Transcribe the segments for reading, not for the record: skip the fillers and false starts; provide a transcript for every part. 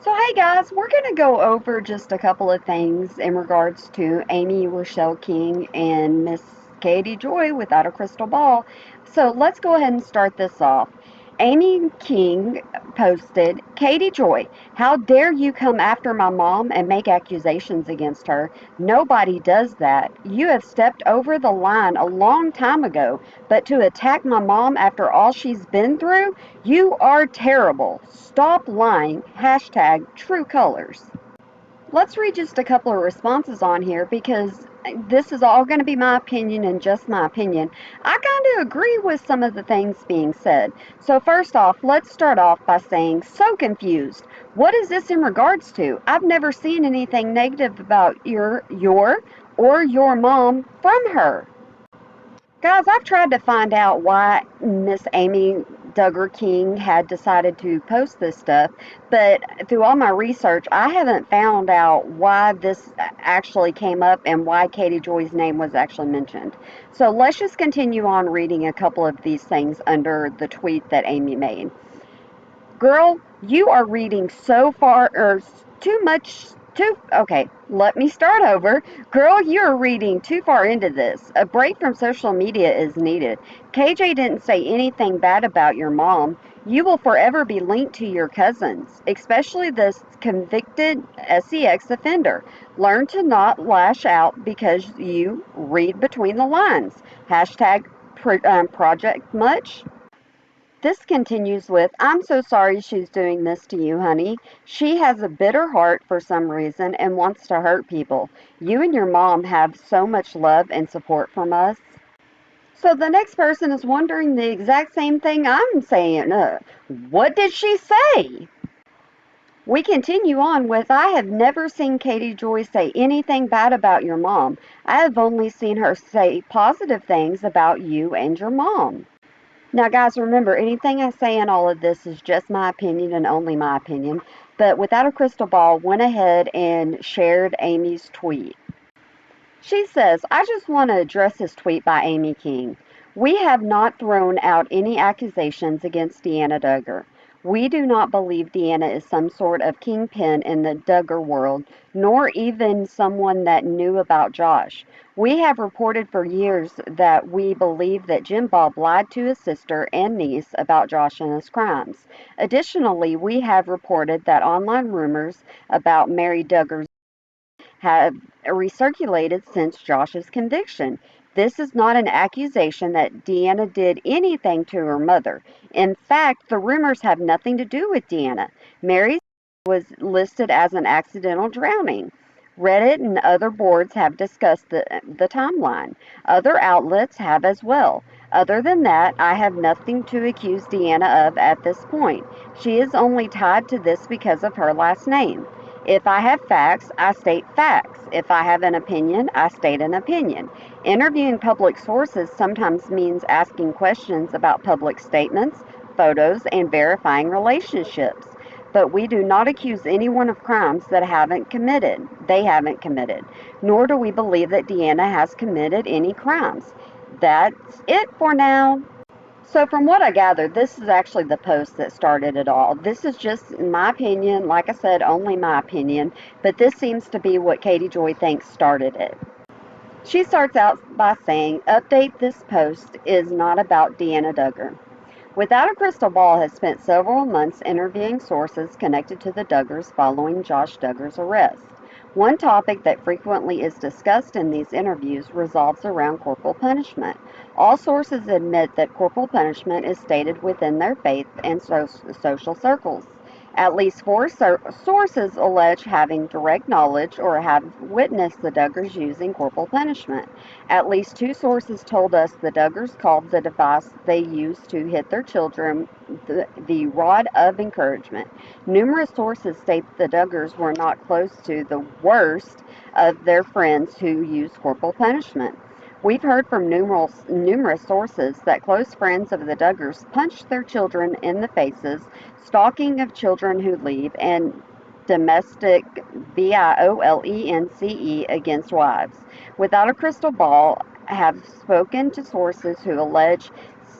So, hey guys, we're going to go over just a couple of things in regards to Amy Rochelle King and Miss Katie Joy without a crystal ball. So, let's go ahead and start this off. Amy King posted, Katie Joy, how dare you come after my mom and make accusations against her? Nobody does that. You have stepped over the line a long time ago, but to attack my mom after all she's been through? You are terrible. Stop lying. Hashtag true colors. Let's read just a couple of responses on here because this is all going to be my opinion and just my opinion. I kind of agree with some of the things being said. So, first off, let's start off by saying, so confused. What is this in regards to? I've never seen anything negative about your mom from her. Guys, I've tried to find out why Miss Amy Duggar King had decided to post this stuff, but through all my research, I haven't found out why this actually came up and why Katie Joy's name was actually mentioned. So let's just continue on reading a couple of these things under the tweet that Amy made. Girl, you are reading so far, or too much, okay, let me start over. Girl, you're reading too far into this. A break from social media is needed. KJ didn't say anything bad about your mom. You will forever be linked to your cousins, especially this convicted sex offender. Learn to not lash out because you read between the lines. Hashtag Project Much. This continues with, I'm so sorry she's doing this to you, honey. She has a bitter heart for some reason and wants to hurt people. You and your mom have so much love and support from us. So the next person is wondering the exact same thing I'm saying. What did she say? We continue on with, I have never seen Katie Joy say anything bad about your mom. I have only seen her say positive things about you and your mom. Now, guys, remember, anything I say in all of this is just my opinion and only my opinion. But Without a Crystal Ball went ahead and shared Amy's tweet. She says, I just want to address this tweet by Amy King. We have not thrown out any accusations against Deanna Duggar. We do not believe Deanna is some sort of kingpin in the Duggar world, nor even someone that knew about Josh. We have reported for years that we believe that Jim Bob lied to his sister and niece about Josh and his crimes. Additionally, we have reported that online rumors about Mary Duggar's have recirculated since Josh's conviction. This is not an accusation that Deanna did anything to her mother. In fact, the rumors have nothing to do with Deanna. Mary was listed as an accidental drowning. Reddit and other boards have discussed the timeline. Other outlets have as well. Other than that, I have nothing to accuse Deanna of at this point. She is only tied to this because of her last name. If I have facts, I state facts. If I have an opinion, I state an opinion. Interviewing public sources sometimes means asking questions about public statements, photos, and verifying relationships. But we do not accuse anyone of crimes that they haven't committed, nor do we believe that Deanna has committed any crimes. That's it for now. So, from what I gathered, this is actually the post that started it all. This is just, in my opinion, like I said, only my opinion, but this seems to be what Katie Joy thinks started it. She starts out by saying, Update, this post is not about Deanna Duggar. Without a Crystal Ball has spent several months interviewing sources connected to the Duggars following Josh Duggar's arrest. One topic that frequently is discussed in these interviews revolves around corporal punishment. All sources admit that corporal punishment is stated within their faith and social circles. At least four sources allege having direct knowledge or have witnessed the Duggars using corporal punishment. At least two sources told us the Duggars called the device they used to hit their children the rod of encouragement. Numerous sources state the Duggars were not close to the worst of their friends who used corporal punishment. We've heard from numerous sources that close friends of the Duggars punched their children in the faces, stalking of children who leave, and domestic violence against wives. Without a crystal ball, have spoken to sources who allege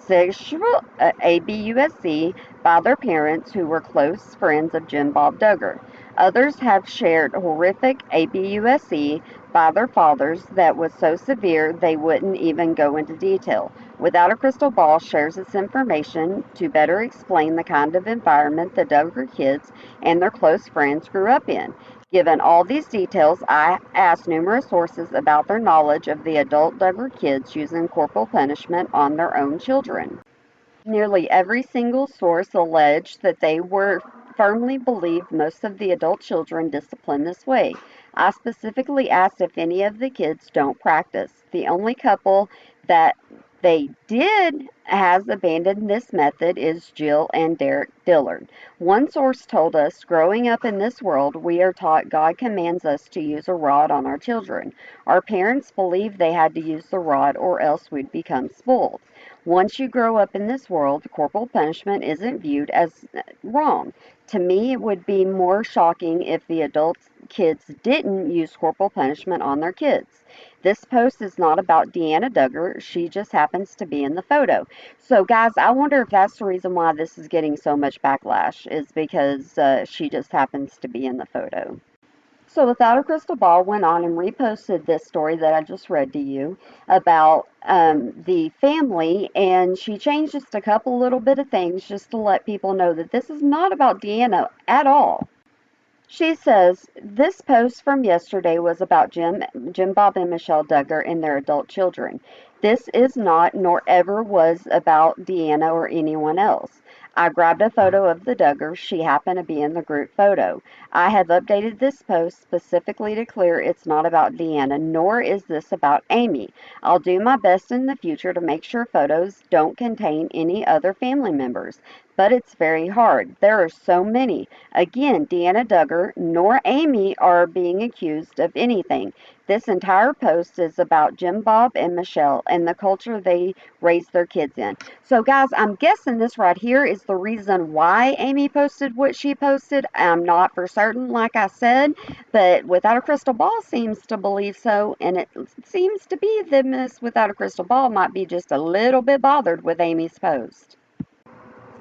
sexual abuse by their parents who were close friends of Jim Bob Duggar. Others have shared horrific ABUSE by their fathers that was so severe they wouldn't even go into detail. Without a Crystal Ball shares its information to better explain the kind of environment the Duggar kids and their close friends grew up in. Given all these details, I asked numerous sources about their knowledge of the adult Duggar kids using corporal punishment on their own children. Nearly every single source alleged that they were firmly believed most of the adult children discipline this way. I specifically asked if any of the kids don't practice. The only couple that they did has abandoned this method is Jill and Derek Dillard. One source told us, growing up in this world, we are taught God commands us to use a rod on our children. Our parents believed they had to use the rod or else we'd become spoiled. Once you grow up in this world, corporal punishment isn't viewed as wrong. To me, it would be more shocking if the adult kids didn't use corporal punishment on their kids. This post is not about Deanna Duggar. She just happens to be in the photo. So, guys, I wonder if that's the reason why this is getting so much backlash, is because she just happens to be in the photo. So Without a Crystal Ball went on and reposted this story that I just read to you about the family, and she changed just a couple little bit of things just to let people know that this is not about Deanna at all. She says, this post from yesterday was about Jim Bob, and Michelle Duggar and their adult children. This is not, nor ever was, about Deanna or anyone else. I grabbed a photo of the Duggars. She happened to be in the group photo. I have updated this post specifically to clear it's not about Deanna, nor is this about Amy. I'll do my best in the future to make sure photos don't contain any other family members, but it's very hard. There are so many. Again, Deanna Duggar nor Amy are being accused of anything. This entire post is about Jim Bob and Michelle and the culture they raised their kids in. So, guys, I'm guessing this right here is the reason why Amy posted what she posted. I'm not for certain, like I said, but Without a Crystal Ball seems to believe so, and it seems to be that Miss Without a Crystal Ball might be just a little bit bothered with Amy's post.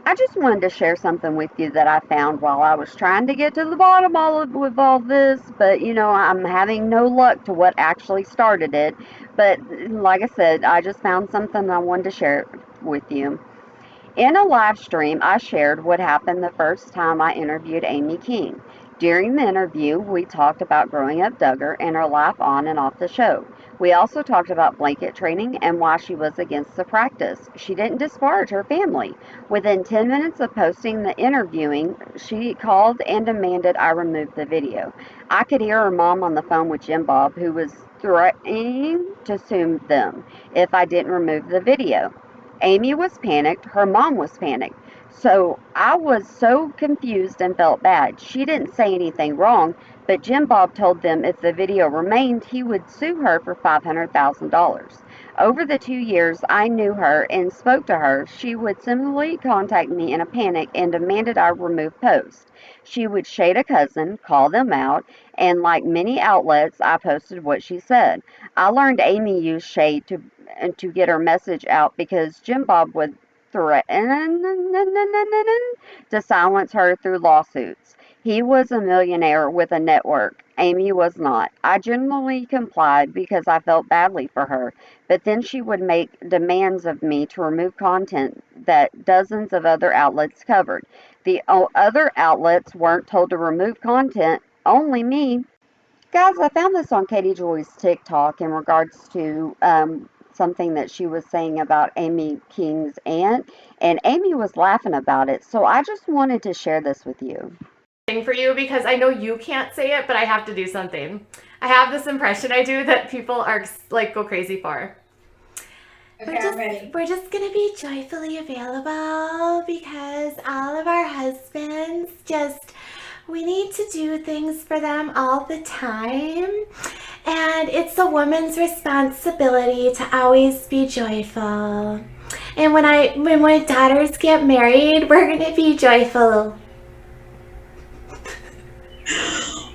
I just wanted to share something with you that I found while I was trying to get to the bottom with all this, but I'm having no luck to what actually started it. But like I said, I just found something I wanted to share with you. In a live stream, I shared what happened the first time I interviewed Amy King. During the interview, we talked about growing up Duggar and her life on and off the show. We also talked about blanket training and why she was against the practice. She didn't disparage her family. Within 10 minutes of posting the interviewing, she called and demanded I remove the video. I could hear her mom on the phone with Jim Bob, who was threatening to sue them if I didn't remove the video. Amy was panicked. Her mom was panicked. So I was so confused and felt bad. She didn't say anything wrong, but Jim Bob told them if the video remained, he would sue her for $500,000. Over the 2 years I knew her and spoke to her, she would similarly contact me in a panic and demanded I remove posts. She would shade a cousin, call them out, and like many outlets, I posted what she said. I learned Amy used shade to get her message out because Jim Bob would threaten to silence her through lawsuits. He was a millionaire with a network. Amy was not. I generally complied because I felt badly for her, but then she would make demands of me to remove content that dozens of other outlets covered. The other outlets weren't told to remove content, only me. Guys, I found this on Katie Joy's TikTok in regards to something that she was saying about Amy King's aunt, and Amy was laughing about it. So I just wanted to share this with you. For you because I know you can't say it, but I have to do something. I have this impression I do that people are like go crazy for. Okay, we're just gonna be joyfully available because all of our husbands we need to do things for them all the time. And it's a woman's responsibility to always be joyful. And when my daughters get married, we're gonna be joyful.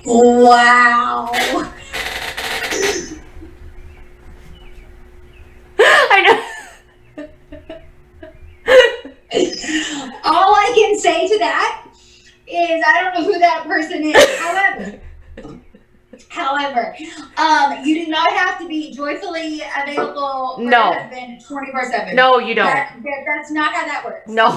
Wow. I know. All I can say to that is I don't know who that person is. However, you do not have to be joyfully available for No. your husband 24/7. No, you don't. That's not how that works. No.